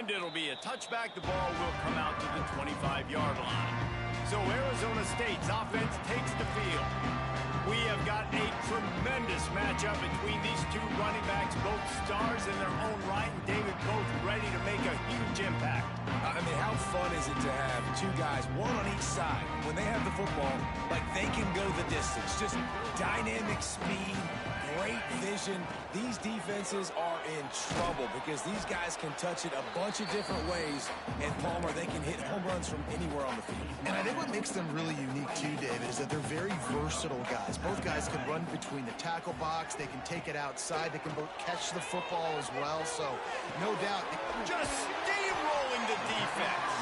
And it'll be a touchback. The ball will come out to the 25-yard line. So Arizona State's offense takes the field. We have got a tremendous matchup between these two running backs, both stars in their own right, and David, both ready to make a huge impact. I mean, how fun is it to have two guys, one on each side, when they have the football, like they can go the distance. Just dynamic speed, great vision. These defenses are in trouble because these guys can touch it a bunch of different ways, and Palmer, they can hit home runs from anywhere on the field. And I think what makes them really unique too, David, is that they're very versatile guys. Both guys can run between the tackle box, they can take it outside, they can both catch the football as well, so no doubt. Just steamrolling the defense.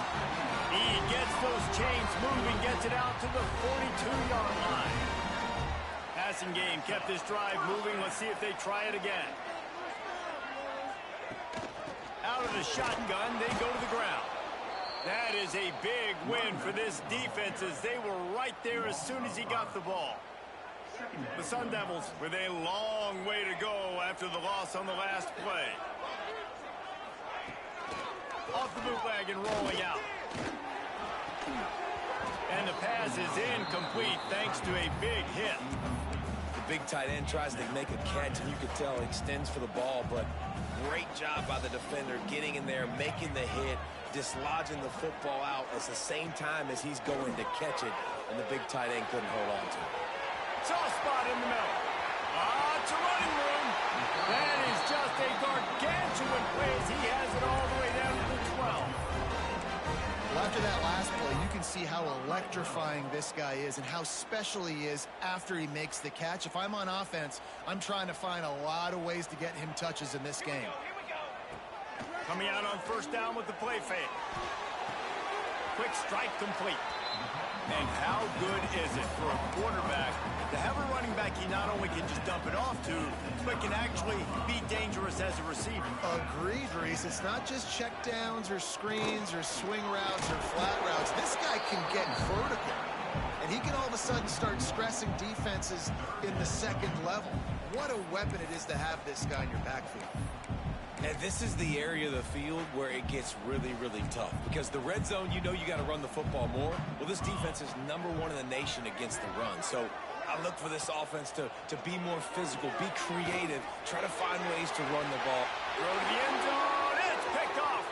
He gets those chains moving, gets it out to the 42-yard line. Passing game kept this drive moving. Let's see if they try it again. Out of the shotgun, they go to the ground. That is a big win for this defense as they were right there as soon as he got the ball. The Sun Devils with a long way to go after the loss on the last play. Off the bootleg and rolling out. And the pass is incomplete thanks to a big hit. The big tight end tries to make a catch, and you could tell he extends for the ball, but great job by the defender getting in there, making the hit, dislodging the football out at the same time as he's going to catch it, and the big tight end couldn't hold on to it. Soft spot in the middle. It's a running room. That is just a gargantuan play as he has it all the way down to the 12. Well, after that last play, you can see how electrifying this guy is and how special he is after he makes the catch. If I'm on offense, I'm trying to find a lot of ways to get him touches in this game. Coming out on first down with the play fake. Quick strike complete. And how good is it for a quarterback to have a running back he not only can just dump it off to, but can actually be dangerous as a receiver? Agreed, Reese. It's not just check downs or screens or swing routes or flat routes. This guy can get vertical. And he can all of a sudden start stressing defenses in the second level. What a weapon it is to have this guy in your backfield. And this is the area of the field where it gets really, really tough. Because the red zone, you know you got to run the football more. Well, this defense is #1 in the nation against the run. So I look for this offense to be more physical, be creative, try to find ways to run the ball. Throw to the end zone. It's picked off.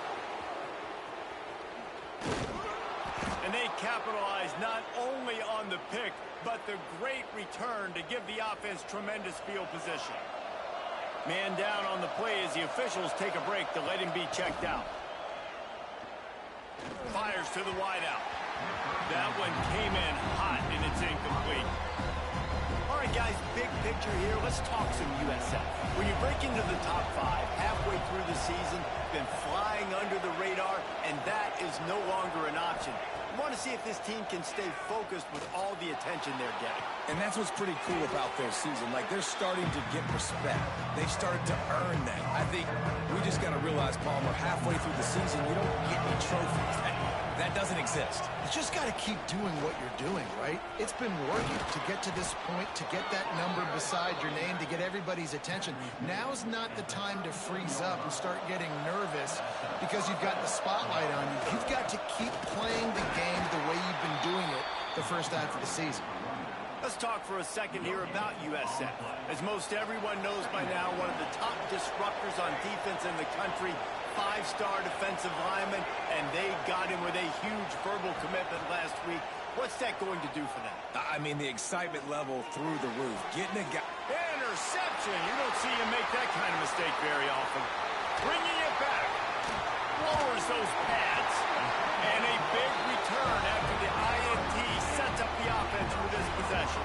And they capitalize not only on the pick, but the great return to give the offense tremendous field position. Man down on the play as the officials take a break to let him be checked out. Fires to the wideout. That one came in hot, and it's incomplete. All right, guys, big picture here. Let's talk some USF. When you break into the top 5 halfway through the season, been flying under the radar, and that is no longer an option. I want to see if this team can stay focused with all the attention they're getting. And that's what's pretty cool about their season. Like, they're starting to get respect. They've started to earn that. I think we just got to realize, Palmer, halfway through the season, you don't get any trophies. That doesn't exist. You just got to keep doing what you're doing, right? It's been working to get to this point, to get that number beside your name, to get everybody's attention. Now's not the time to freeze up and start getting nervous because you've got the spotlight on you. You've got to keep playing the game the way you've been doing it the first half of the season. Let's talk for a second here about USF. As most everyone knows by now, one of the top disruptors on defense in the country, 5-star defensive lineman, and they got him with a huge verbal commitment last week. What's that going to do for them? I mean, the excitement level through the roof. Getting a guy. Interception! You don't see him make that kind of mistake very often. Bringing it back. Lowers those pads. And a big return after the INT sets up the offense for this possession.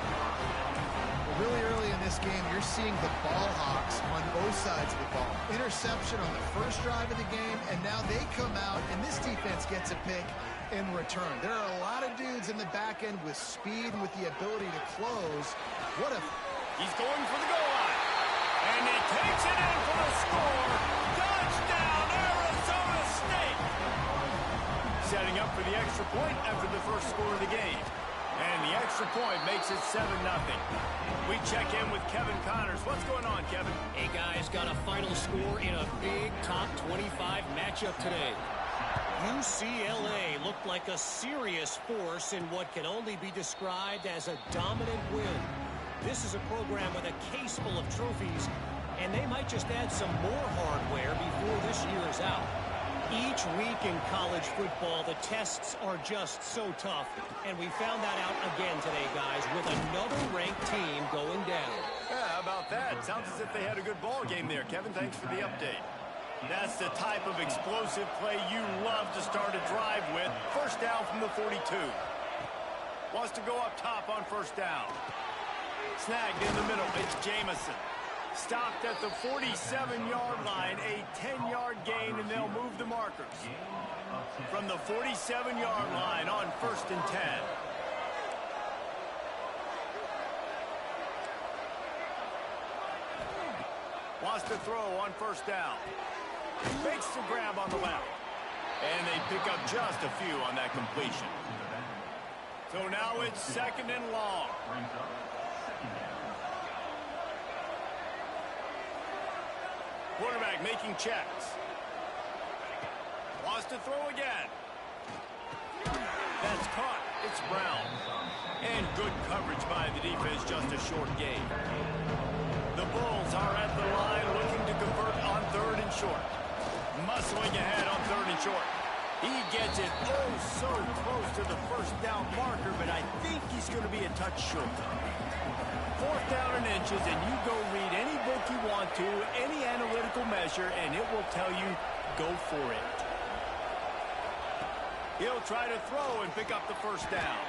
Really early in this game, you're seeing the ball hawks on both sides of the ball. Interception on the first drive of the game, and now they come out, and this defense gets a pick in return. There are a lot of dudes in the back end with speed and with the ability to close. He's going for the goal line. And he takes it in for the score. Touchdown, Arizona State! Setting up for the extra point after the first score of the game. And the extra point makes it 7-0. We check in with Kevin Connors. What's going on, Kevin? Hey, guys, has got a final score in a big top 25 matchup today. UCLA looked like a serious force in what can only be described as a dominant win. This is a program with a case full of trophies, and they might just add some more hardware before this year is out. Each week in college football, the tests are just so tough, and we found that out again today, guys, with another ranked team going down. Yeah, how about that? Sounds as if they had a good ball game there, Kevin. Thanks for the update. That's the type of explosive play you love to start a drive with. First down from the 42. Wants to go up top on first down. Snagged in the middle. It's Jamison. Stopped at the 47-yard line. A 10-yard gain, and they'll move the markers. From the 47-yard line on first and 10. Wants to throw on first down. Makes the grab on the left. And they pick up just a few on that completion. So now it's second and long. Quarterback making checks. Wants to throw again. That's caught. It's Brown. And good coverage by the defense, just a short gain. The Bulls are at the line looking to convert on third and short. Muscling ahead on third and short. He gets it oh so close to the first down marker, but I think he's going to be a touch short. Fourth down and inches, and you go read any book you want to, any analytical measure, and it will tell you, go for it. He'll try to throw and pick up the first down.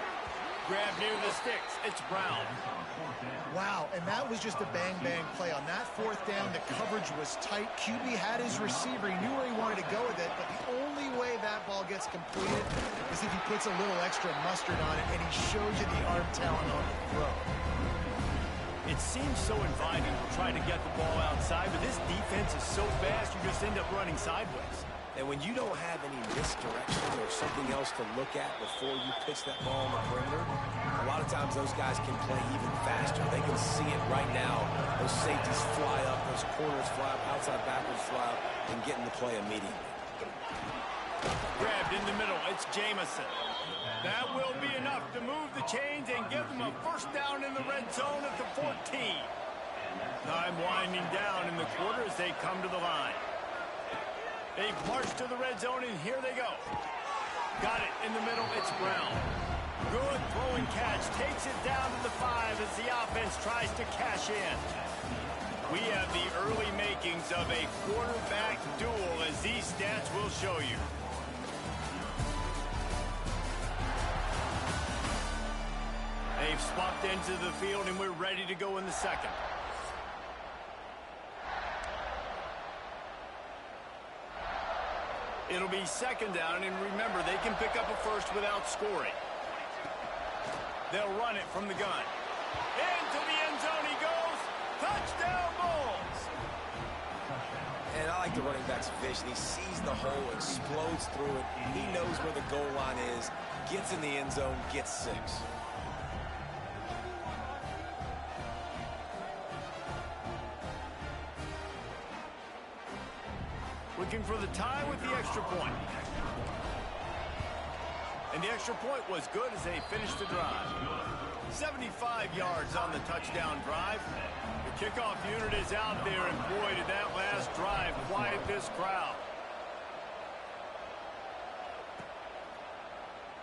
Grab near the sticks. It's Brown. Wow, and that was just a bang-bang play. On that fourth down, the coverage was tight. QB had his receiver. He knew where he wanted to go with it, but the only way that ball gets completed is if he puts a little extra mustard on it, and he shows you the arm talent on the throw. It seems so inviting to try to get the ball outside, but this defense is so fast, you just end up running sideways. And when you don't have any misdirection or something else to look at before you pitch that ball on the perimeter, a lot of times those guys can play even faster. They can see it right now. Those safeties fly up, those corners fly up, outside backwards fly up, and get in the play immediately. Grabbed in the middle. It's Jamison. That will be enough to move the chains and give them a first down in the red zone at the 14. Time winding down in the quarter as they come to the line. They march to the red zone, and here they go. Got it in the middle. It's Brown. Good throwing catch. Takes it down to the 5 as the offense tries to cash in. We have the early makings of a quarterback duel, as these stats will show you. They've swapped into the field, and we're ready to go in the second. It'll be second down, and remember, they can pick up a first without scoring. They'll run it from the gun. Into the end zone he goes. Touchdown, Bulls! And I like the running back's vision. He sees the hole, explodes through it. He knows where the goal line is, gets in the end zone, gets 6. Looking for the tie with the extra point. And the extra point was good as they finished the drive. 75 yards on the touchdown drive. The kickoff unit is out there, and boy, did that last drive quiet this crowd.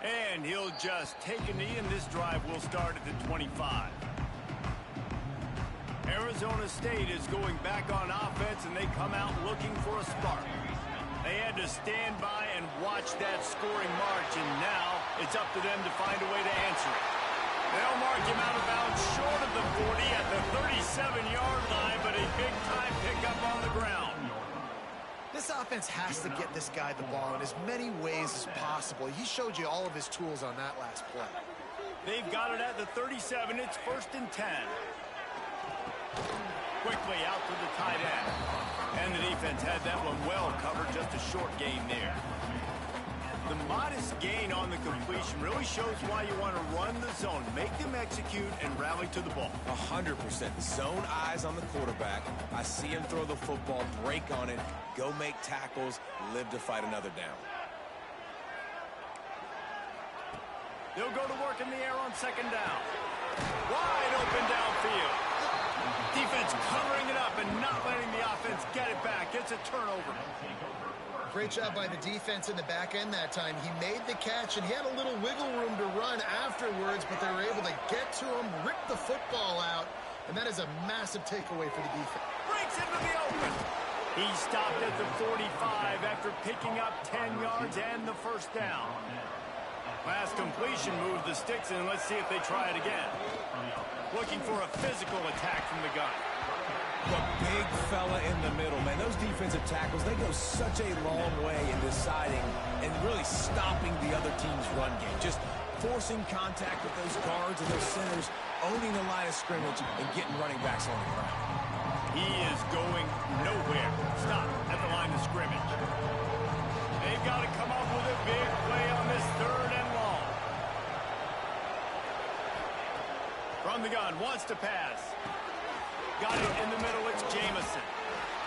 And he'll just take a knee, and this drive will start at the 25. Arizona State is going back on offense, and they come out looking for a spark. They had to stand by and watch that scoring march, and now it's up to them to find a way to answer it. They'll mark him out of bounds short of the 40 at the 37-yard line, but a big-time pickup on the ground. This offense has to get this guy the ball in as many ways as possible. He showed you all of his tools on that last play. They've got it at the 37. It's first and 10. Quickly out to the tight end. And the defense had that one well covered, just a short gain there. The modest gain on the completion really shows why you want to run the zone, make them execute, and rally to the ball. 100%. Zone eyes on the quarterback. I see him throw the football, break on it, go make tackles, live to fight another down. They'll go to work in the air on second down. Wide open downfield. Defense covering it up and not letting the offense get it back. It's a turnover. Great job by the defense in the back end that time. He made the catch, and he had a little wiggle room to run afterwards, but they were able to get to him, rip the football out, and that is a massive takeaway for the defense. Breaks into the open. He stopped at the 45 after picking up 10 yards and the first down. Last completion moved the sticks in. Let's see if they try it again. Looking for a physical attack from the gun. The big fella in the middle, man. Those defensive tackles, they go such a long way in deciding and really stopping the other team's run game. Just forcing contact with those guards and those centers, owning the line of scrimmage, and getting running backs on the ground. He is going nowhere. Stop at the line of scrimmage. They've got to come up with a big play on this third and long. From the gun, wants to pass. Got it in the middle, it's Jamison.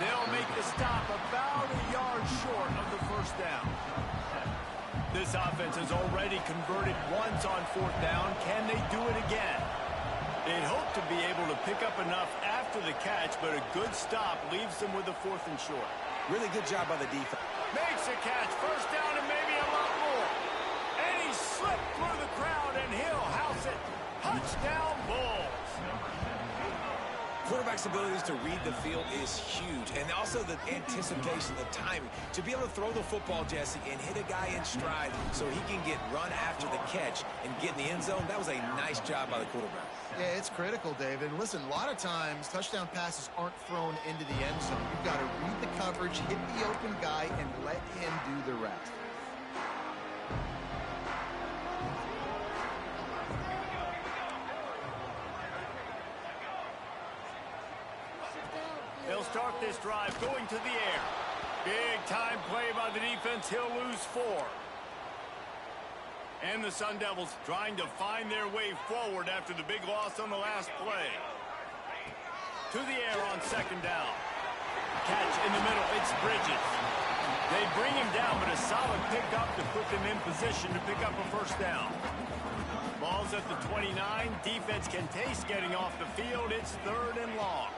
They'll make the stop about a yard short of the first down. This offense has already converted once on fourth down. Can they do it again? They'd hope to be able to pick up enough after the catch, but a good stop leaves them with a fourth and short. Really good job by the defense. Makes a catch, first down and maybe a lot more. And he slipped through the crowd and he'll house it. Touchdown Bulls. Quarterback's abilities to read the field is huge, and also the anticipation, the timing. To be able to throw the football, Jesse, and hit a guy in stride so he can get run after the catch and get in the end zone, that was a nice job by the quarterback. Yeah, it's critical, David. Listen, a lot of times touchdown passes aren't thrown into the end zone. You've got to read the coverage, hit the open guy, and let him do the rest. They'll start this drive going to the air. Big time play by the defense. He'll lose 4. And the Sun Devils trying to find their way forward after the big loss on the last play. To the air on second down. Catch in the middle. It's Bridges. They bring him down, but a solid pickup to put them in position to pick up a first down. Ball's at the 29. Defense can taste getting off the field. It's third and long.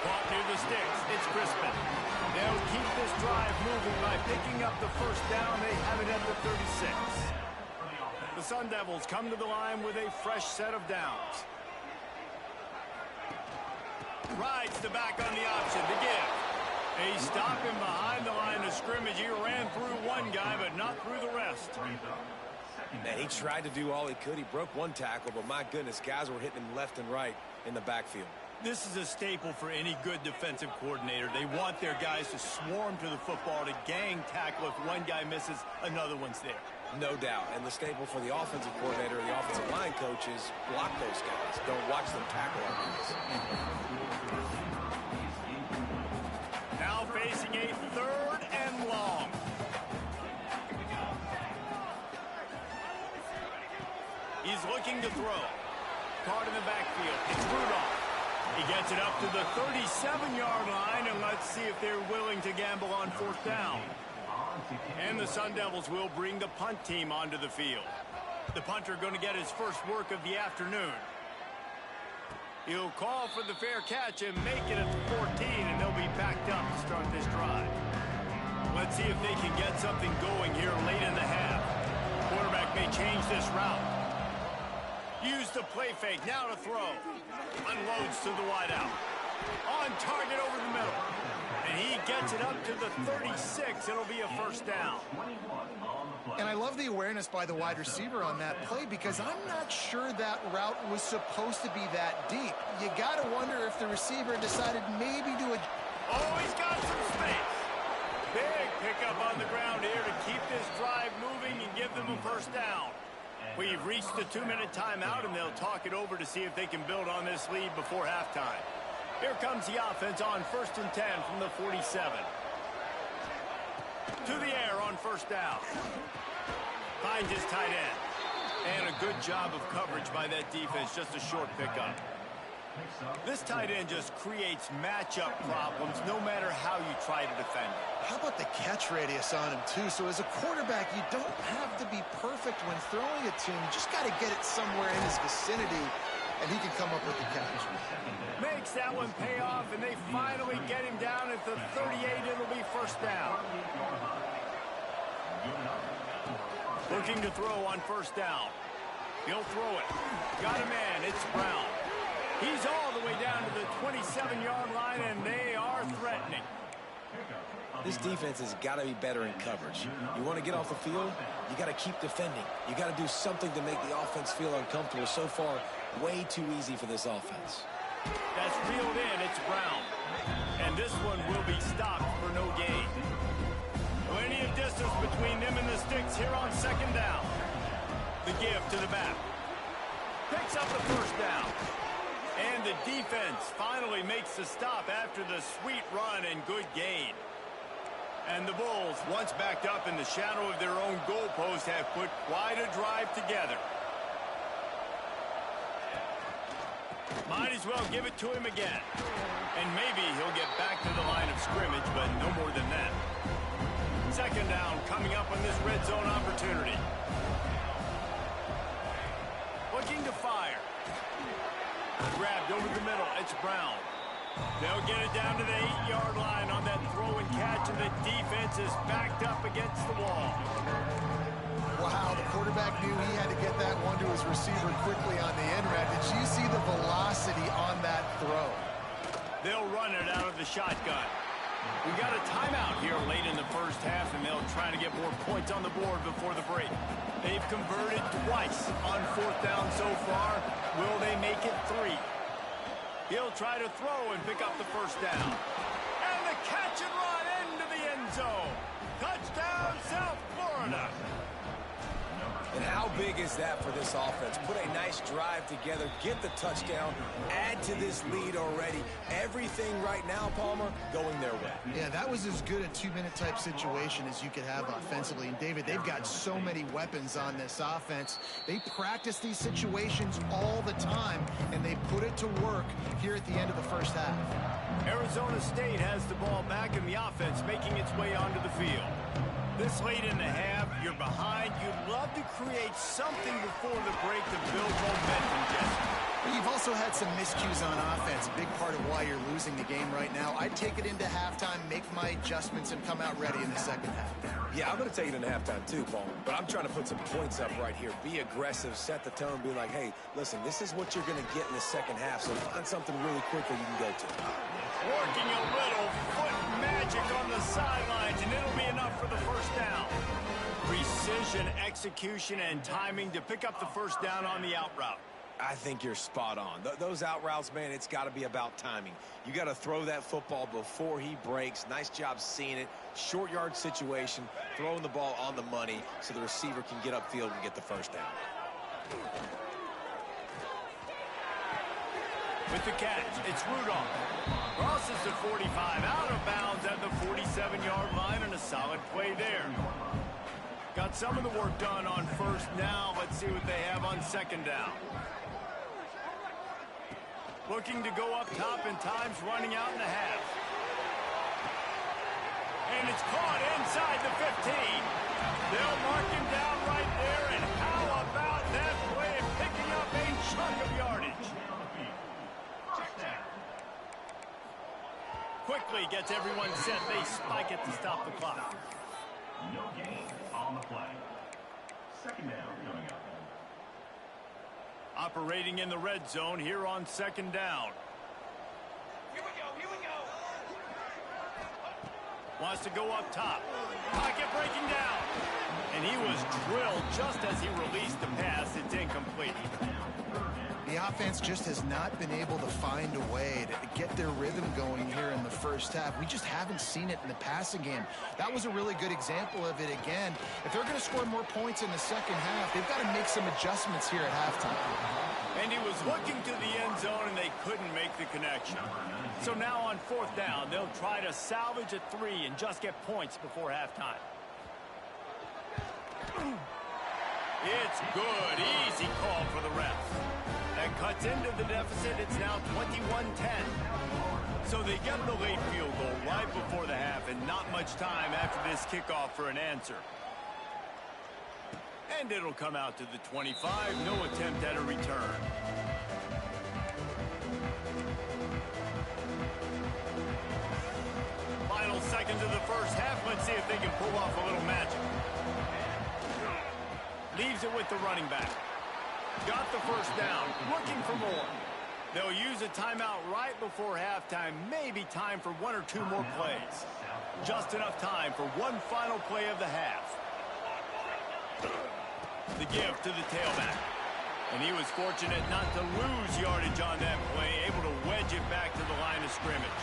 Caught near the sticks. It's Crispin. They'll keep this drive moving by picking up the first down. They have it at the 36. The Sun Devils come to the line with a fresh set of downs. Rides the back on the option to give. They stop him behind the line of scrimmage. He ran through one guy, but not through the rest. Man, he tried to do all he could. He broke one tackle, but my goodness, guys were hitting him left and right in the backfield. This is a staple for any good defensive coordinator. They want their guys to swarm to the football, to gang tackle. If one guy misses, another one's there. No doubt. And the staple for the offensive coordinator and the offensive line coach is block those guys. Don't watch them tackle our guys. Now facing a third and long. He's looking to throw. Caught in the backfield. It's Rudolph. He gets it up to the 37-yard line, and let's see if they're willing to gamble on fourth down. And the Sun Devils will bring the punt team onto the field. The punter going to get his first work of the afternoon. He'll call for the fair catch and make it at the 14, and they'll be backed up to start this drive. Let's see if they can get something going here late in the half. Quarterback may change this route. Use the play fake, now to throw. Unloads to the wideout. On target over the middle. And he gets it up to the 36. It'll be a first down. And I love the awareness by the wide receiver on that play because I'm not sure that route was supposed to be that deep. You got to wonder if the receiver decided maybe to... Oh, he's got some space. Big pickup on the ground here to keep this drive moving and give them a first down. We've reached the 2-minute timeout, and they'll talk it over to see if they can build on this lead before halftime. Here comes the offense on 1st and 10 from the 47. To the air on first down. Finds his tight end. And a good job of coverage by that defense. Just a short pickup. This tight end just creates matchup problems no matter how you try to defend it. How about the catch radius on him, too? So as a quarterback, you don't have to be perfect when throwing it to him. You just got to get it somewhere in his vicinity, and he can come up with the catch. Makes that one pay off, and they finally get him down at the 38. It'll be first down. Looking to throw on first down. He'll throw it. Got a man. It's Brown. He's all the way down to the 27-yard line, and they are threatening. This defense has got to be better in coverage. You want to get off the field, you got to keep defending. You got to do something to make the offense feel uncomfortable. So far, way too easy for this offense. That's reeled in. It's Brown. And this one will be stopped for no gain. Plenty of distance between them and the sticks here on second down. The give to the back. Picks up the first down. And the defense finally makes the stop after the sweet run and good gain. And the Bulls, once backed up in the shadow of their own goalpost, have put quite a drive together. Might as well give it to him again. And maybe he'll get back to the line of scrimmage, but no more than that. Second down coming up on this red zone opportunity. Looking to fire. Grabbed over the middle. It's Brown. They'll get it down to the 8-yard line on that throw and catch, and the defense is backed up against the wall. Wow, the quarterback knew he had to get that one to his receiver quickly on the end route. Did you see the velocity on that throw? They'll run it out of the shotgun. We got a timeout here late in the first half, and they'll try to get more points on the board before the break. They've converted twice on fourth down so far. Will they make it 3? He'll try to throw and pick up the first down. And the catch and run into the end zone. Touchdown, South Florida. And how big is that for this offense? Put a nice drive together, get the touchdown, add to this lead already. Everything right now, Palmer, going their way. Yeah, that was as good a 2-minute type situation as you could have offensively. And, David, they've got so many weapons on this offense. They practice these situations all the time, and they put it to work here at the end of the first half. Arizona State has the ball back in the offense, making its way onto the field. This late in the half, you're behind. You'd love to create something before the break to build momentum, Jesse. You've also had some miscues on offense, a big part of why you're losing the game right now. I'd take it into halftime, make my adjustments, and come out ready in the second half. Yeah, I'm going to take it into halftime too, Paul. But I'm trying to put some points up right here. Be aggressive, set the tone, be like, hey, listen, this is what you're going to get in the second half, so find something really quickly you can go to. Working a little foot magic on the sidelines, and it'll be enough for the first down. Precision, execution, and timing to pick up the first down on the out route. I think you're spot on. Those out routes, man, it's got to be about timing. You got to throw that football before he breaks. Nice job seeing it. Short yard situation, throwing the ball on the money so the receiver can get upfield and get the first down. With the catch, it's Rudolph. Crosses the 45, out of bounds at the 47-yard line, and a solid play there. Got some of the work done on first down. Let's see what they have on second down. Looking to go up top, and time's running out in the half. And it's caught inside the 15. They'll mark him down right there, and how about that play of picking up a chunk of yardage? Quickly gets everyone set. They spike it to stop the clock. No gain on the play. Second down coming up. Operating in the red zone here on second down. Here we go, here we go. Wants to go up top. Pocket breaking down. And he was drilled just as he released the pass. It's incomplete. The offense just has not been able to find a way to get their rhythm going here in the first half. We just haven't seen it in the passing game. That was a really good example of it again. If they're going to score more points in the second half, they've got to make some adjustments here at halftime. And he was looking to the end zone, and they couldn't make the connection. So now on 4th down, they'll try to salvage a 3 and just get points before halftime. It's good. Easy call for the ref. That cuts into the deficit. It's now 21-10. So they get the late field goal right before the half, and not much time after this kickoff for an answer. And it'll come out to the 25. No attempt at a return. Final seconds of the first half. Let's see if they can pull off a little magic. Leaves it with the running back. Got the first down. Looking for more. They'll use a timeout right before halftime. Maybe time for 1 or 2 more plays. Just enough time for one final play of the half. The give to the tailback. And he was fortunate not to lose yardage on that play, able to wedge it back to the line of scrimmage.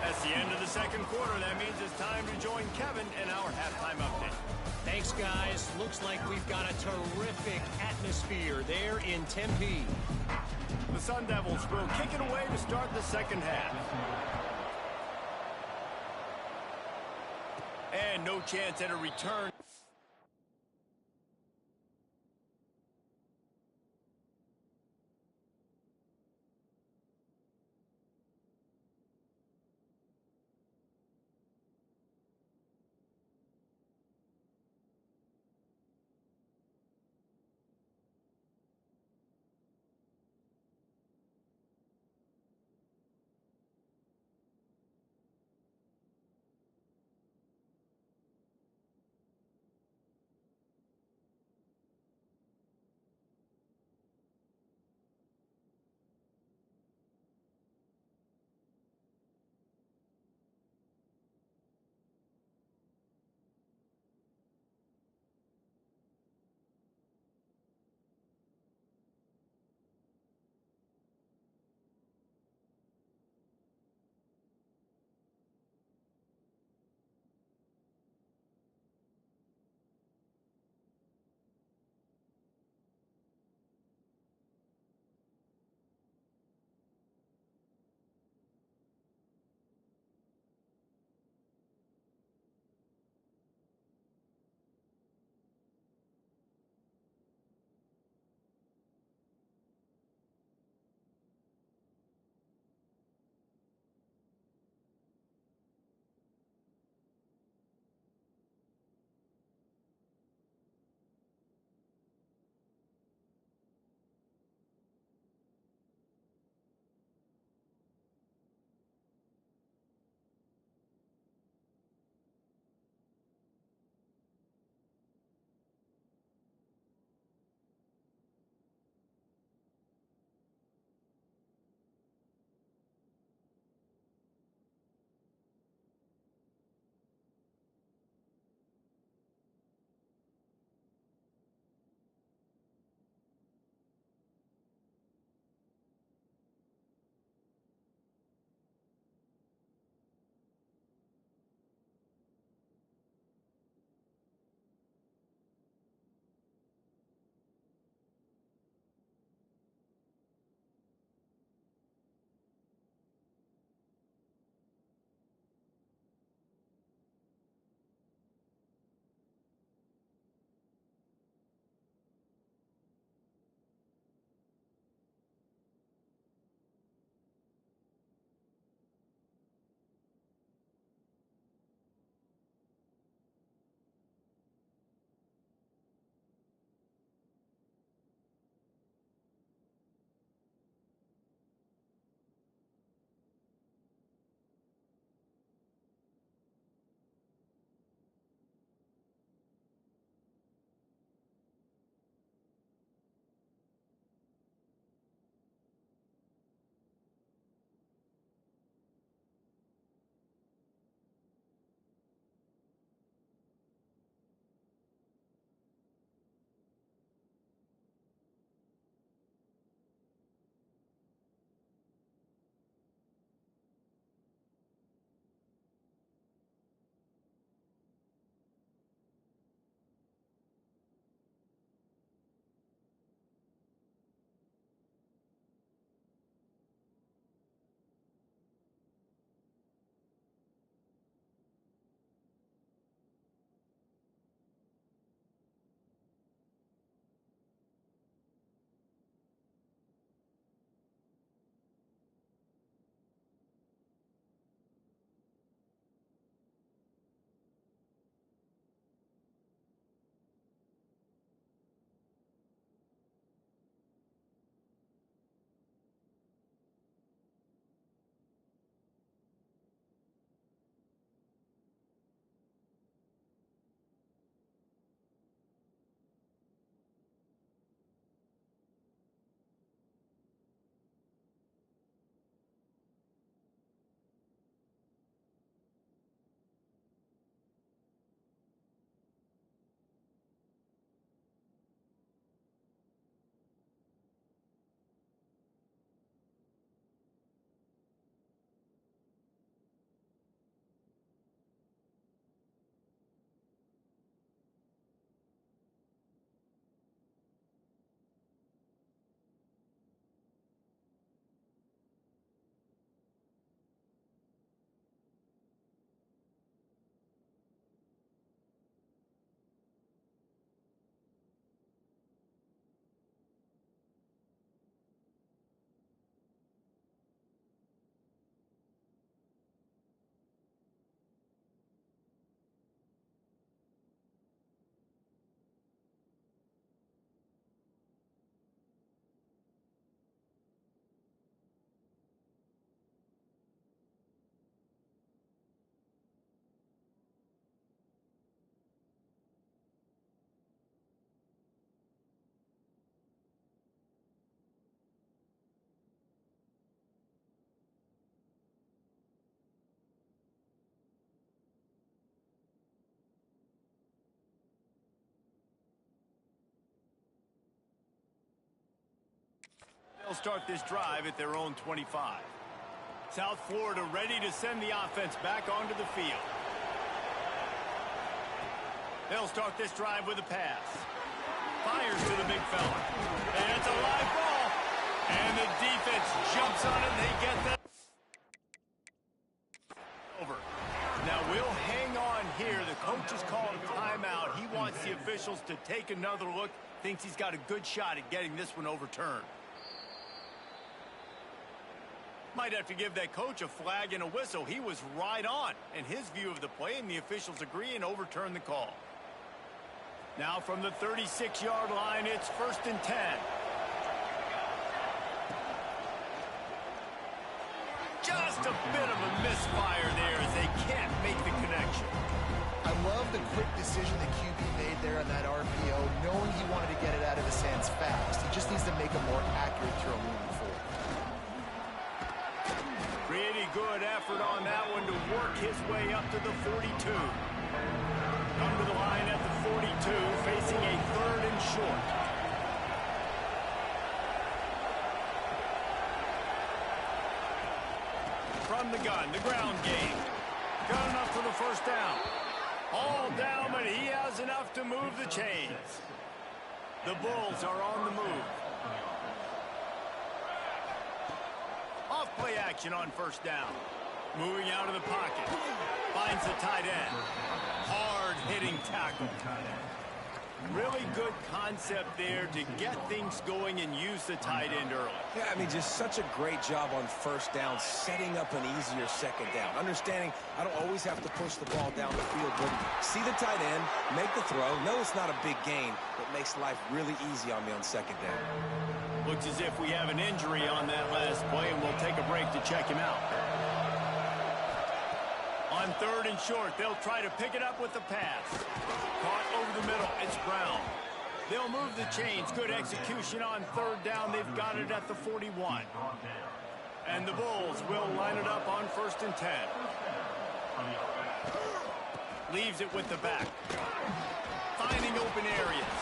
That's the end of the second quarter. That means it's time to join Kevin in our halftime update. Thanks, guys. Looks like we've got a terrific atmosphere there in Tempe. The Sun Devils will kick it away to start the second half. And no chance at a return. They'll start this drive at their own 25. South Florida ready to send the offense back onto the field. They'll start this drive with a pass. Fires to the big fella. And it's a live ball. And the defense jumps on it. They get that over. Now we'll hang on here. The coach has called a timeout. He wants the officials to take another look. Thinks he's got a good shot at getting this one overturned. Might have to give that coach a flag and a whistle. He was right on in his view of the play, and the officials agree and overturn the call. Now from the 36-yard line, it's 1st and 10. Just a bit of a misfire there as they can't make the connection. I love the quick decision that QB made there on that RPO, knowing he wanted to get it out of his hands fast. He just needs to make a more accurate throw moving forward. Pretty good effort on that one to work his way up to the 42. Come to the line at the 42, facing a 3rd and short. From the gun, the ground game. Got enough for the 1st down. All down, but he has enough to move the chains. The Bulls are on the move. Off-play action on 1st down. Moving out of the pocket. Finds the tight end. Hard-hitting tackle. Really good concept there to get things going and use the tight end early. Yeah, I mean, just such a great job on 1st down, setting up an easier 2nd down. Understanding I don't always have to push the ball down the field, but see the tight end, make the throw. No, it's not a big gain, but makes life really easy on me on 2nd down. Looks as if we have an injury on that last play, and we'll take a break to check him out. On 3rd and short, they'll try to pick it up with the pass. Caught over the middle, it's Brown. They'll move the chains. Good execution on 3rd down. They've got it at the 41. And the Bulls will line it up on 1st and 10. Leaves it with the back. Finding open areas.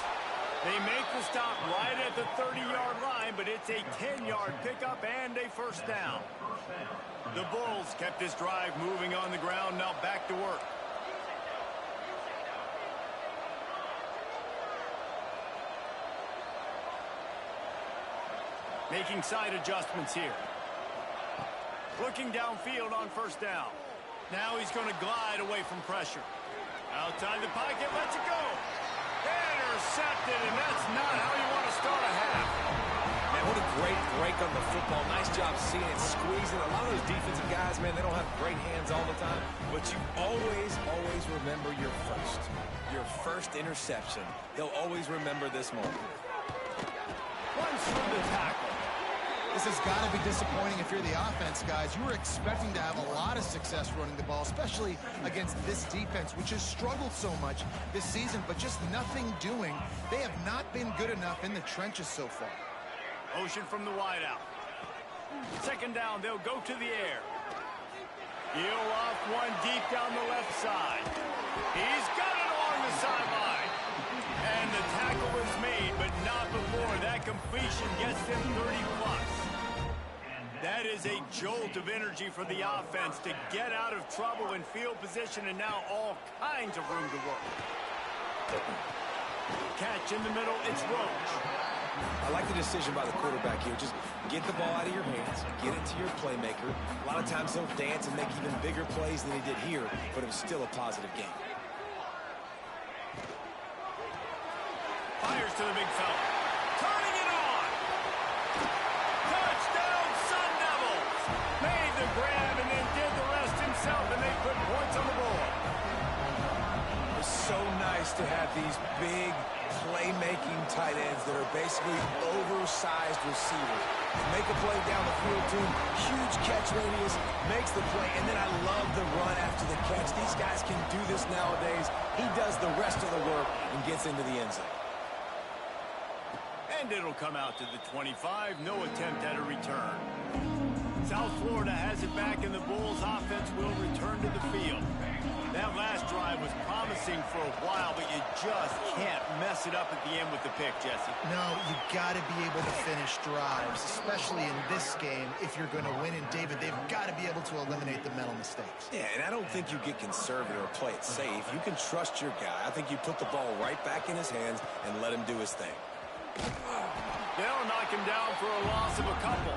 They make the stop right at the 30-yard line, but it's a 10-yard pickup and a 1st down. The Bulls kept this drive moving on the ground, now back to work. Making side adjustments here. Looking downfield on 1st down. Now he's going to glide away from pressure. Outside the pocket, lets it go. Intercepted, and that's not how you want to start a half. Man, what a great break on the football. Nice job seeing it, squeezing. A lot of those defensive guys, man, they don't have great hands all the time, but you always remember your first interception. They'll always remember this moment. Runs through the tackle. This has got to be disappointing if you're the offense, guys. You were expecting to have a lot of success running the ball, especially against this defense, which has struggled so much this season, but just nothing doing. They have not been good enough in the trenches so far. Motion from the wideout. 2nd down, they'll go to the air. Heel off one deep down the left side. He's got it along the sideline. And the tackle is made, but not before that completion gets them 30-plus. That is a jolt of energy for the offense to get out of trouble in field position, and now all kinds of room to work. Catch in the middle, it's Roach. I like the decision by the quarterback here. Just get the ball out of your hands, get it to your playmaker. A lot of times he'll dance and make even bigger plays than he did here, but it was still a positive game. Fires to the big fella. Turning it on. Touchdown, Sun Devils. Made the grab and then did the rest himself, and they put points on the board. It's so nice to have these big playmaking tight ends that are basically oversized receivers. Make a play down the field to him, huge catch radius, makes the play, and then I love the run after the catch. These guys can do this nowadays. He does the rest of the work and gets into the end zone. And it'll come out to the 25. No attempt at a return. South Florida has it back, and the Bulls offense will return to the field. That last drive was promising for a while, but you just can't mess it up at the end with the pick, Jesse. No, you got to be able to finish drives, especially in this game. If you're going to win, and David, they've got to be able to eliminate the mental mistakes. Yeah, and I don't think you get conservative or play it safe. You can trust your guy. I think you put the ball right back in his hands and let him do his thing. They'll knock him down for a loss of a couple.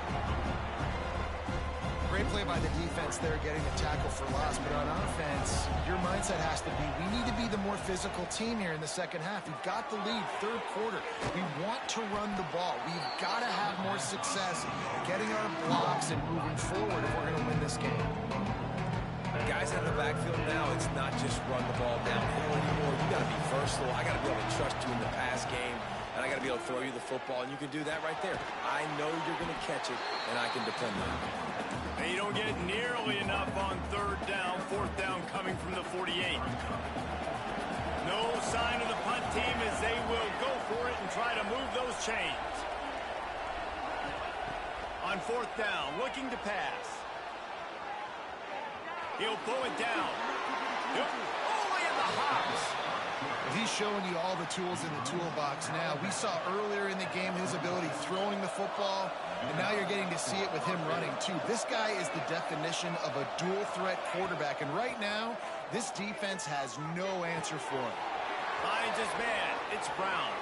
Great play by the defense there, getting the tackle for loss. But on offense, your mindset has to be, we need to be the more physical team here in the second half. We've got the lead, third quarter. We want to run the ball. We've got to have more success getting our blocks and moving forward if we're going to win this game. Guys in the backfield now, it's not just run the ball downhill anymore. You got to be versatile. I got to be able to trust you in the pass game, and I got to be able to throw you the football, and you can do that right there. I know you're going to catch it, and I can depend on it. They don't get nearly enough on third down, fourth down coming from the 48. No sign of the punt team as they will go for it and try to move those chains. On fourth down, looking to pass. He'll pull it down. Only in the hops. He's showing you all the tools in the toolbox now. We saw earlier in the game his ability throwing the football, and now you're getting to see it with him running too. This guy is the definition of a dual-threat quarterback, and right now, this defense has no answer for him. Finds his man. It's Brown.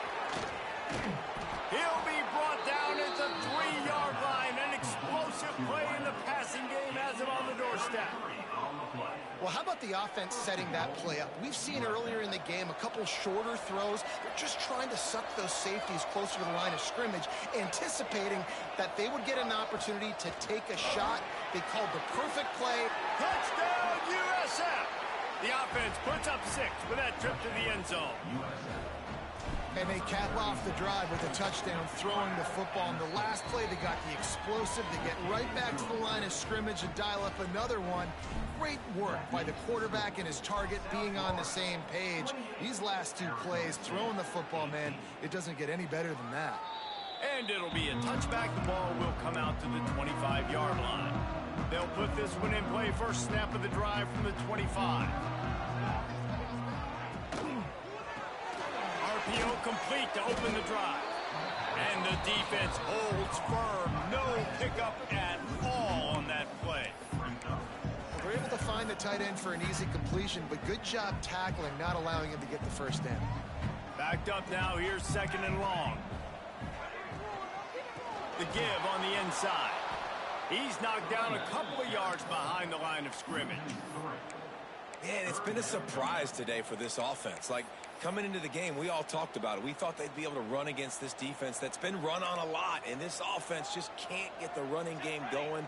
He'll be brought down at the 3-yard line. An explosive play in the passing game has him on the doorstep. Well, how about the offense setting that play up? We've seen earlier in the game a couple shorter throws. They're just trying to suck those safeties closer to the line of scrimmage, anticipating that they would get an opportunity to take a shot. They called the perfect play. Touchdown, USF! The offense puts up 6 with that trip to the end zone. And they cap off the drive with a touchdown, throwing the football. In the last play, they got the explosive to get right back to the line of scrimmage and dial up another one. Great work by the quarterback and his target being on the same page. These last 2 plays, throwing the football, man, it doesn't get any better than that. And it'll be a touchback. The ball will come out to the 25-yard line. They'll put this one in play. First snap of the drive from the 25. RPO complete to open the drive. And the defense holds firm. No pickup at all on that play. They're able to find the tight end for an easy completion, but good job tackling, not allowing him to get the first down. Backed up now. Here's second and long. The give on the inside. He's knocked down a couple of yards behind the line of scrimmage. Man, it's been a surprise today for this offense. Like, coming into the game, we all talked about it. We thought they'd be able to run against this defense that's been run on a lot, and this offense just can't get the running game going.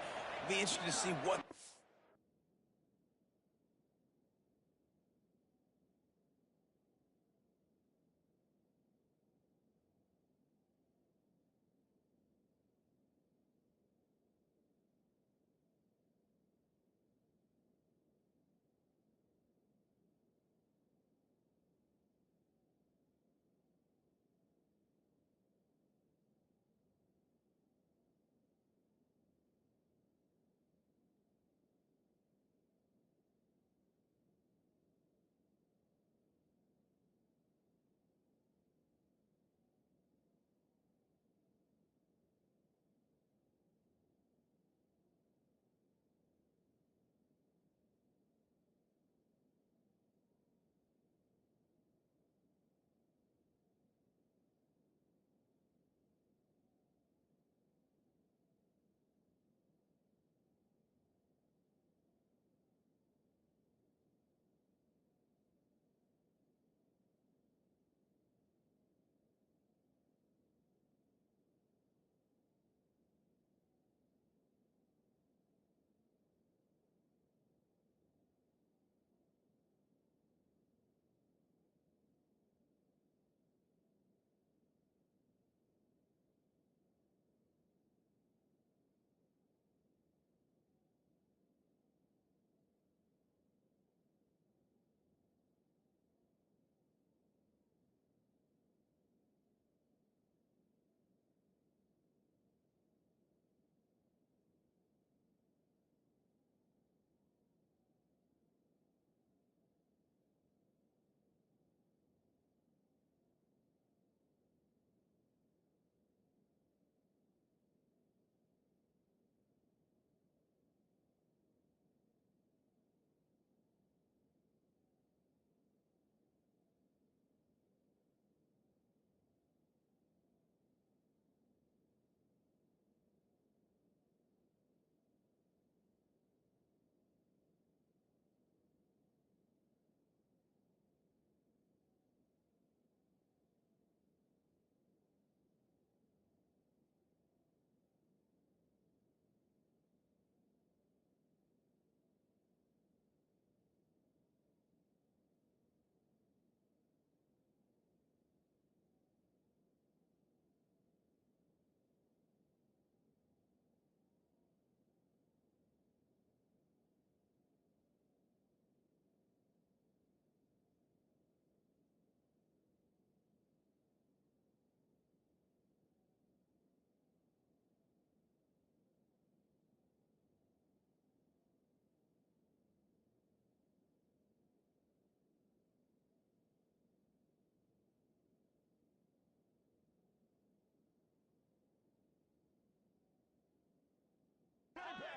Be interested to see what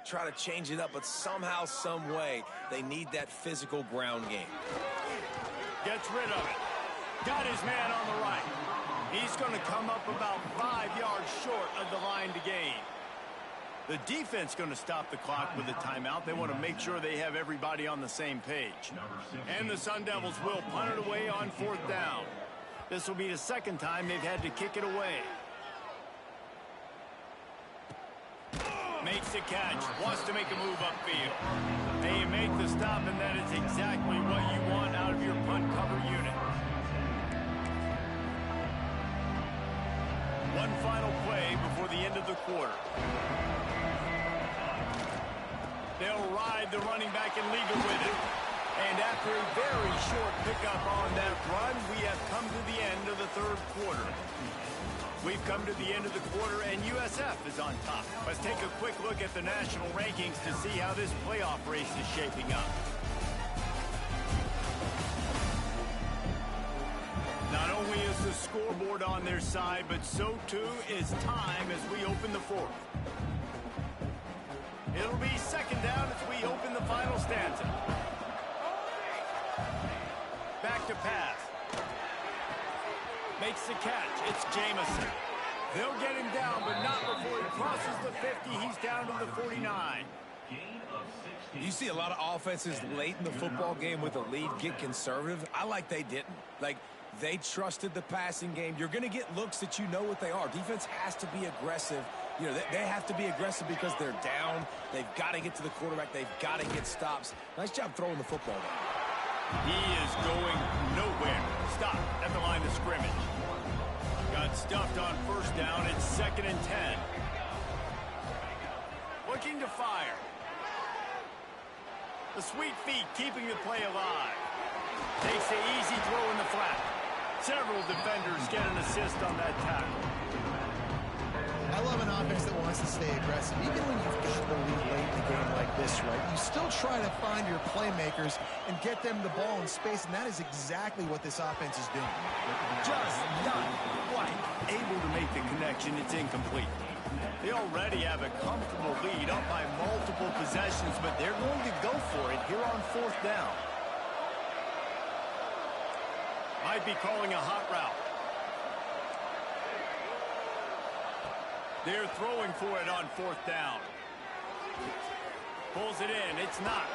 try to change it up, but somehow, some way, they need that physical ground game. Gets rid of it. Got his man on the right. He's going to come up about 5 yards short of the line to gain. The defense going to stop the clock with a timeout. They want to make sure they have everybody on the same page. And the Sun Devils will punt it away on 4th down. This will be the second time they've had to kick it away. Makes the catch. Wants to make a move upfield. They make the stop, and that is exactly what you want out of your punt cover unit. One final play before the end of the quarter. They'll ride the running back and leave it with him. And after a very short pickup on that run, we have come to the end of the third quarter. We've come to the end of the quarter, and USF is on top. Let's take a quick look at the national rankings to see how this playoff race is shaping up. Not only is the scoreboard on their side, but so too is time as we open the fourth. It'll be second down as we open the final stanza. Back to pass. Makes the catch. It's Jamison. They'll get him down, but not before he crosses the 50. He's down to the 49. You see a lot of offenses late in the football game with a lead get conservative. I like they didn't. Like, they trusted the passing game. You're going to get looks that you know what they are. Defense has to be aggressive. You know, they have to be aggressive because they're down. They've got to get to the quarterback. They've got to get stops. Nice job throwing the football. He is going nowhere. Stop at the line of scrimmage. Got stuffed on first down. It's 2nd and 10. Looking to fire. The sweet feet keeping the play alive. Takes the easy throw in the flat. Several defenders get an assist on that tackle. I love an offense that wants to stay aggressive. Even when you've got the lead late in the game like this, right, you still try to find your playmakers and get them the ball in space, and that is exactly what this offense is doing. Just not quite able to make the connection. It's incomplete. They already have a comfortable lead up by multiple possessions, but they're going to go for it here on 4th down. Might be calling a hot route. They're throwing for it on 4th down. Pulls it in. It's Knox.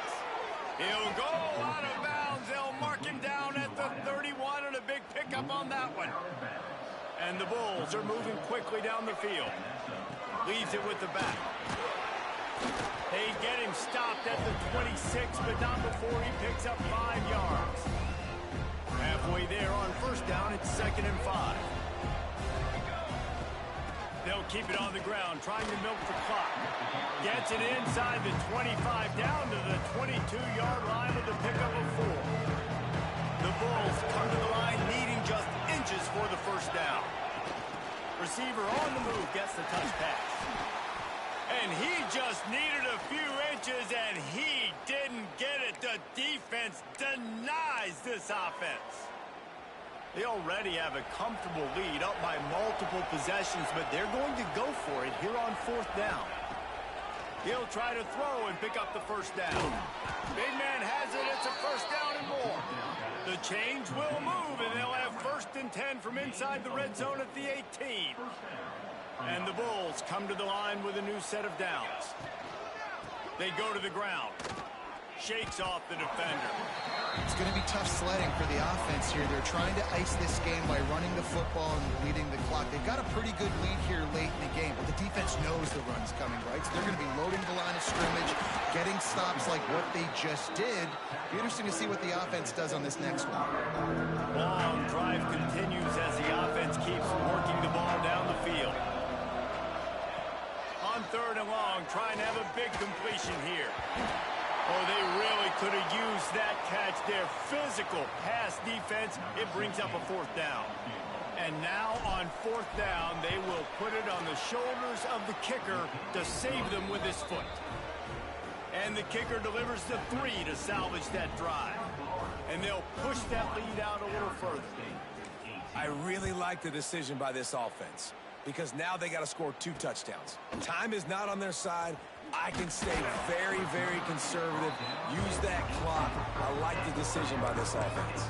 He'll go out of bounds. They'll mark him down at the 31, and a big pickup on that one. And the Bulls are moving quickly down the field. Leaves it with the back. They get him stopped at the 26, but not before he picks up 5 yards. Halfway there on first down, it's 2nd and 5. They'll keep it on the ground, trying to milk the clock. Gets it inside the 25, down to the 22-yard line with a pickup of 4. The Bulls come to the line, needing just inches for the first down. Receiver on the move, gets the touch pass. And he just needed a few inches, and he didn't get it. The defense denies this offense. They already have a comfortable lead up by multiple possessions, but they're going to go for it here on 4th down. He'll try to throw and pick up the first down. Big man has it. It's a first down and more. The change will move, and they'll have 1st and 10 from inside the red zone at the 18. And the Bulls come to the line with a new set of downs. They go to the ground. Shakes off the defender. It's going to be tough sledding for the offense here. They're trying to ice this game by running the football and leading the clock. They've got a pretty good lead here late in the game, but the defense knows the run's coming, right? So they're going to be loading the line of scrimmage, getting stops like what they just did. Be interesting to see what the offense does on this next one. Long drive continues as the offense keeps working the ball down the field. On 3rd and long, trying to have a big completion here. Oh, they really could have used that catch. Their physical pass defense, it brings up a 4th down. And now on 4th down, they will put it on the shoulders of the kicker to save them with his foot. And the kicker delivers the 3 to salvage that drive. And they'll push that lead out a little further. I really like the decision by this offense because now they got to score 2 touchdowns. Time is not on their side. I can stay very, very conservative. Use that clock. I like the decision by this offense.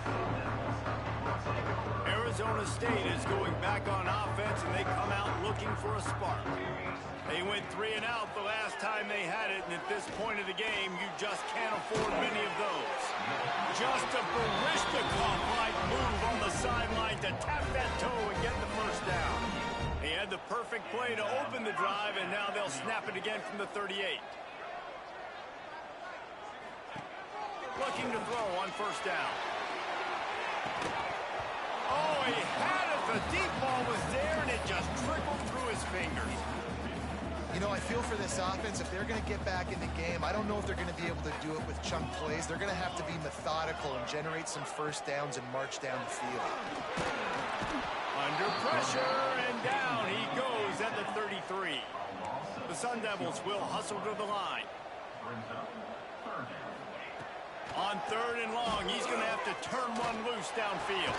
Arizona State is going back on offense, and they come out looking for a spark. They went 3 and out the last time they had it, and at this point of the game, you just can't afford many of those. Just a Barishnikov-like move on the sideline to tap that toe and get the first down. He had the perfect play to open the drive, and now they'll snap it again from the 38. Looking to throw on first down. Oh, he had it. The deep ball was there, and it just trickled through his fingers. You know, I feel for this offense, if they're going to get back in the game, I don't know if they're going to be able to do it with chunk plays. They're going to have to be methodical and generate some first downs and march down the field. Under pressure, and down he goes at the 33. The Sun Devils will hustle to the line. On 3rd and long, he's going to have to turn one loose downfield.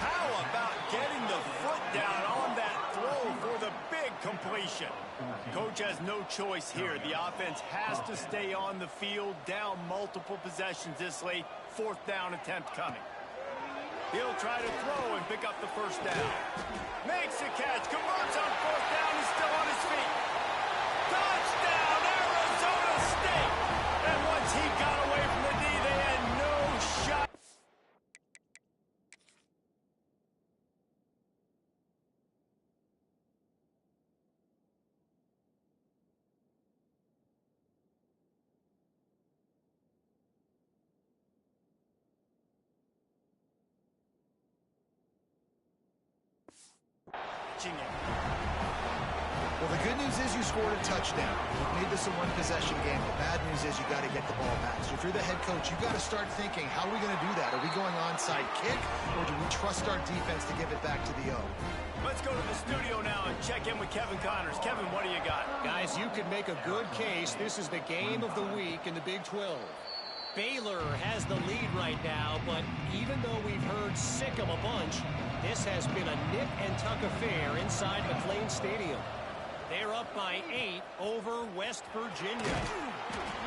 How about getting the foot down on that throw for the big completion? Coach has no choice here. The offense has to stay on the field, down multiple possessions this late. 4th down attempt coming. He'll try to throw and pick up the first down. Makes a catch, converts on 4th down, he's still on his feet. Touchdown, Arizona State! And once he got away from the D, they had no shot. Well, the good news is you scored a touchdown. You made this a one-possession game. The bad news is you got to get the ball back. So if you're the head coach, you got to start thinking, how are we going to do that? Are we going onside kick, or do we trust our defense to give it back to the O? Let's go to the studio now and check in with Kevin Connors. Kevin, what do you got? Guys, you could make a good case. This is the game of the week in the Big 12. Baylor has the lead right now, but even though we've heard sick 'em a bunch, this has been a nip-and-tuck affair inside McLean Stadium. They're up by 8 over West Virginia.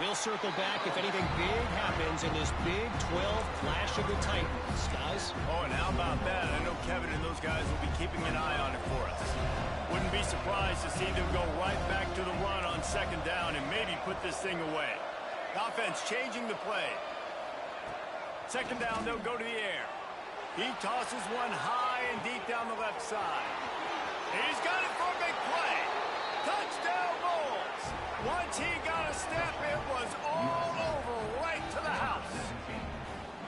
We'll circle back if anything big happens in this Big 12 Clash of the Titans, guys. Oh, and how about that? I know Kevin and those guys will be keeping an eye on it for us. Wouldn't be surprised to see them go right back to the run on 2nd down and maybe put this thing away. Offense changing the play. 2nd down, they'll go to the air. He tosses one high and deep down the left side. He's got it for a big play. Touchdown Bulls. Once he got a step, it was all over right to the house.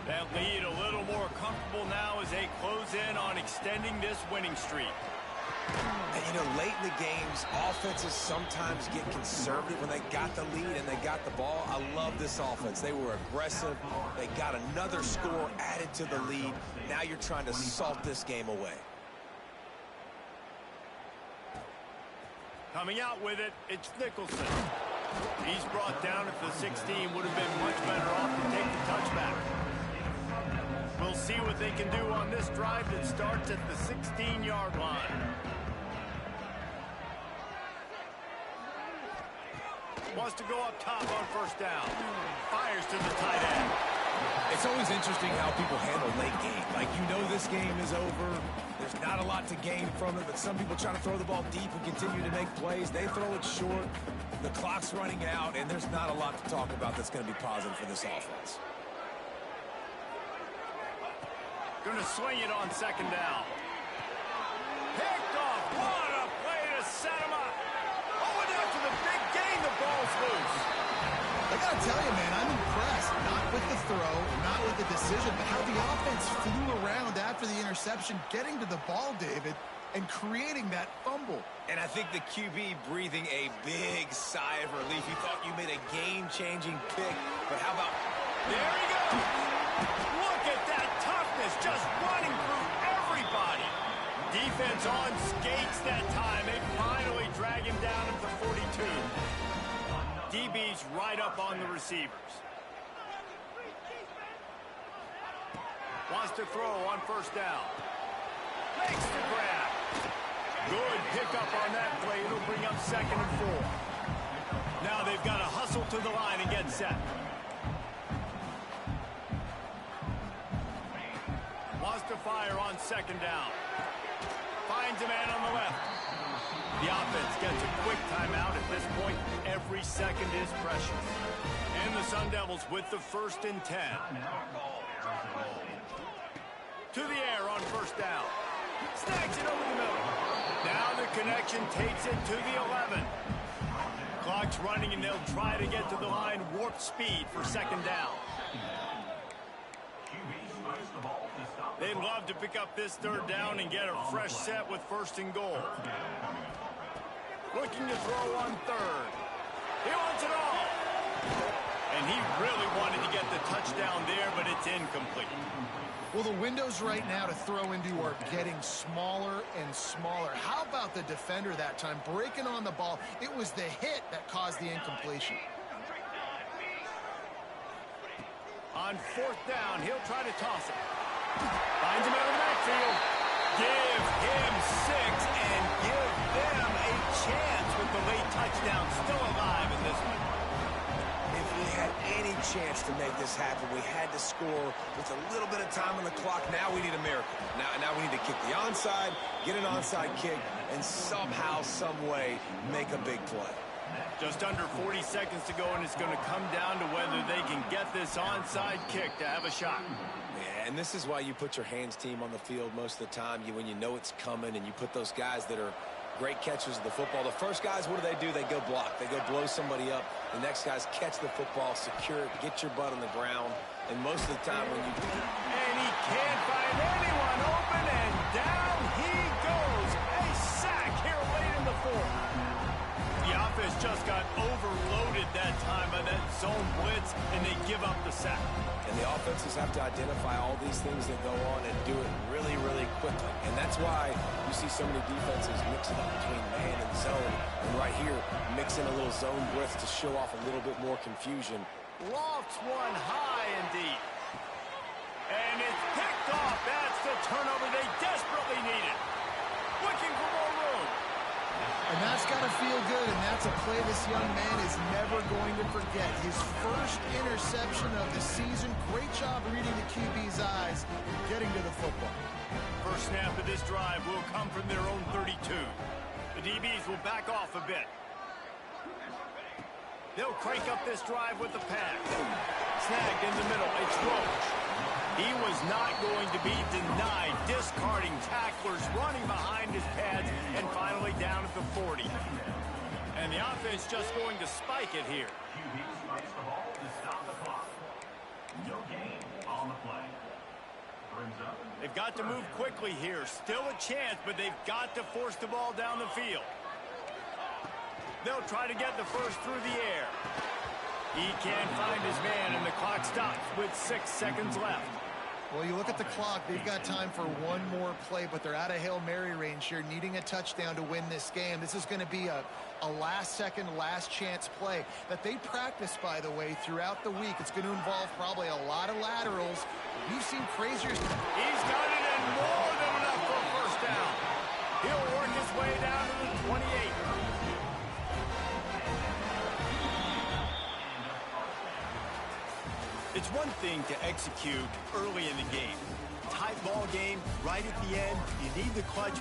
That lead a little more comfortable now as they close in on extending this winning streak. And, you know, late in the games, offenses sometimes get conservative when they got the lead and they got the ball. I love this offense. They were aggressive. They got another score added to the lead. Now you're trying to salt this game away. Coming out with it, it's Nicholson. He's brought down at the 16. Would have been much better off to take the touchback. We'll see what they can do on this drive that starts at the 16-yard line. Wants to go up top on 1st down. Fires to the tight end. It's always interesting how people handle late game. Like, you know this game is over. There's not a lot to gain from it, but some people try to throw the ball deep and continue to make plays. They throw it short. The clock's running out, and there's not a lot to talk about that's going to be positive for this offense. Going to swing it on 2nd down. Picked off. What a play to set him up. Oh, and after the big gain, the ball's loose. I got to tell you, man, I'm impressed. Not with the throw, not with the decision, but how the offense flew around after the interception, getting to the ball, David, and creating that fumble. And I think the QB breathing a big sigh of relief. He thought you made a game-changing pick, but how about... There he goes. Look at that toughness, just running through everybody. Defense on skates that time. They finally drag him down at the 42. DB's right up on the receivers. Wants to throw on 1st down. Makes the grab. Good pickup on that play. It'll bring up 2nd and 4. Now they've got to hustle to the line and get set. Wants to fire on second down. Finds a man on the left. The offense gets a quick timeout. At this point, every second is precious. And the Sun Devils with the 1st and 10. To the air on first down. Snags it over the middle. Now the connection takes it to the 11. Clock's running, and they'll try to get to the line warp speed for second down. They'd love to pick up this 3rd down and get a fresh set with 1st and goal. Looking to throw on 3rd. He wants it all. And he really wanted to get the touchdown there, but it's incomplete. Well, the windows right now to throw into are getting smaller and smaller. How about the defender that time breaking on the ball? It was the hit that caused the incompletion. On 4th down, he'll try to toss it. Finds him out of the backfield. Give him 6 and give them a chance with the late touchdown. Still alive in this one. If we had any chance to make this happen, we had to score with a little bit of time on the clock. Now we need a miracle. Now we need to kick the onside, get an onside kick, and somehow, some way, make a big play. Just under 40 seconds to go, and it's going to come down to whether they can get this onside kick to have a shot. Yeah, and this is why you put your hands team on the field most of the time. When you know it's coming, and you put those guys that are great catchers of the football. The first guys, what do? They go block. They go blow somebody up. The next guys catch the football, secure it, get your butt on the ground. And most of the time when you... And he can't find anyone open, and down he goes. A sack here late in the 4th. The offense just got overloaded that time by that zone blitz, and they give up the sack. And the offenses have to identify all these things that go on and do it really, really quickly. And that's why you see so many defenses mixing up between man and zone. And right here, mixing a little zone blitz to show off a little bit more confusion. Lofts one high indeed. And it's picked off. That's the turnover they desperately needed. Looking for more room. And that's got to feel good, and that's a play this young man is never going to forget. His first interception of the season. Great job reading the QB's eyes, getting to the football. First snap of this drive will come from their own 32. The DBs will back off a bit. They'll crank up this drive with the pass. Snagged in the middle. It's Roach. He was not going to be denied, discarding tacklers, running behind his pads, and finally down at the 40. And the offense just going to spike it here. QB spikes the ball to stop the clock. No gain on the play. Brings up. They've got to move quickly here. Still a chance, but they've got to force the ball down the field. They'll try to get the first through the air. He can't find his man, and the clock stops with 6 seconds left. Well, you look at the clock, they've got time for one more play, but they're out of Hail Mary range here, needing a touchdown to win this game. This is going to be a last-second, last-chance play that they practice, by the way, throughout the week. It's going to involve probably a lot of laterals. We've seen crazier... He's got it in more than enough for a first down. He'll work his way down to the 28. It's one thing to execute early in the game. Tight ball game, right at the end, you need the clutch.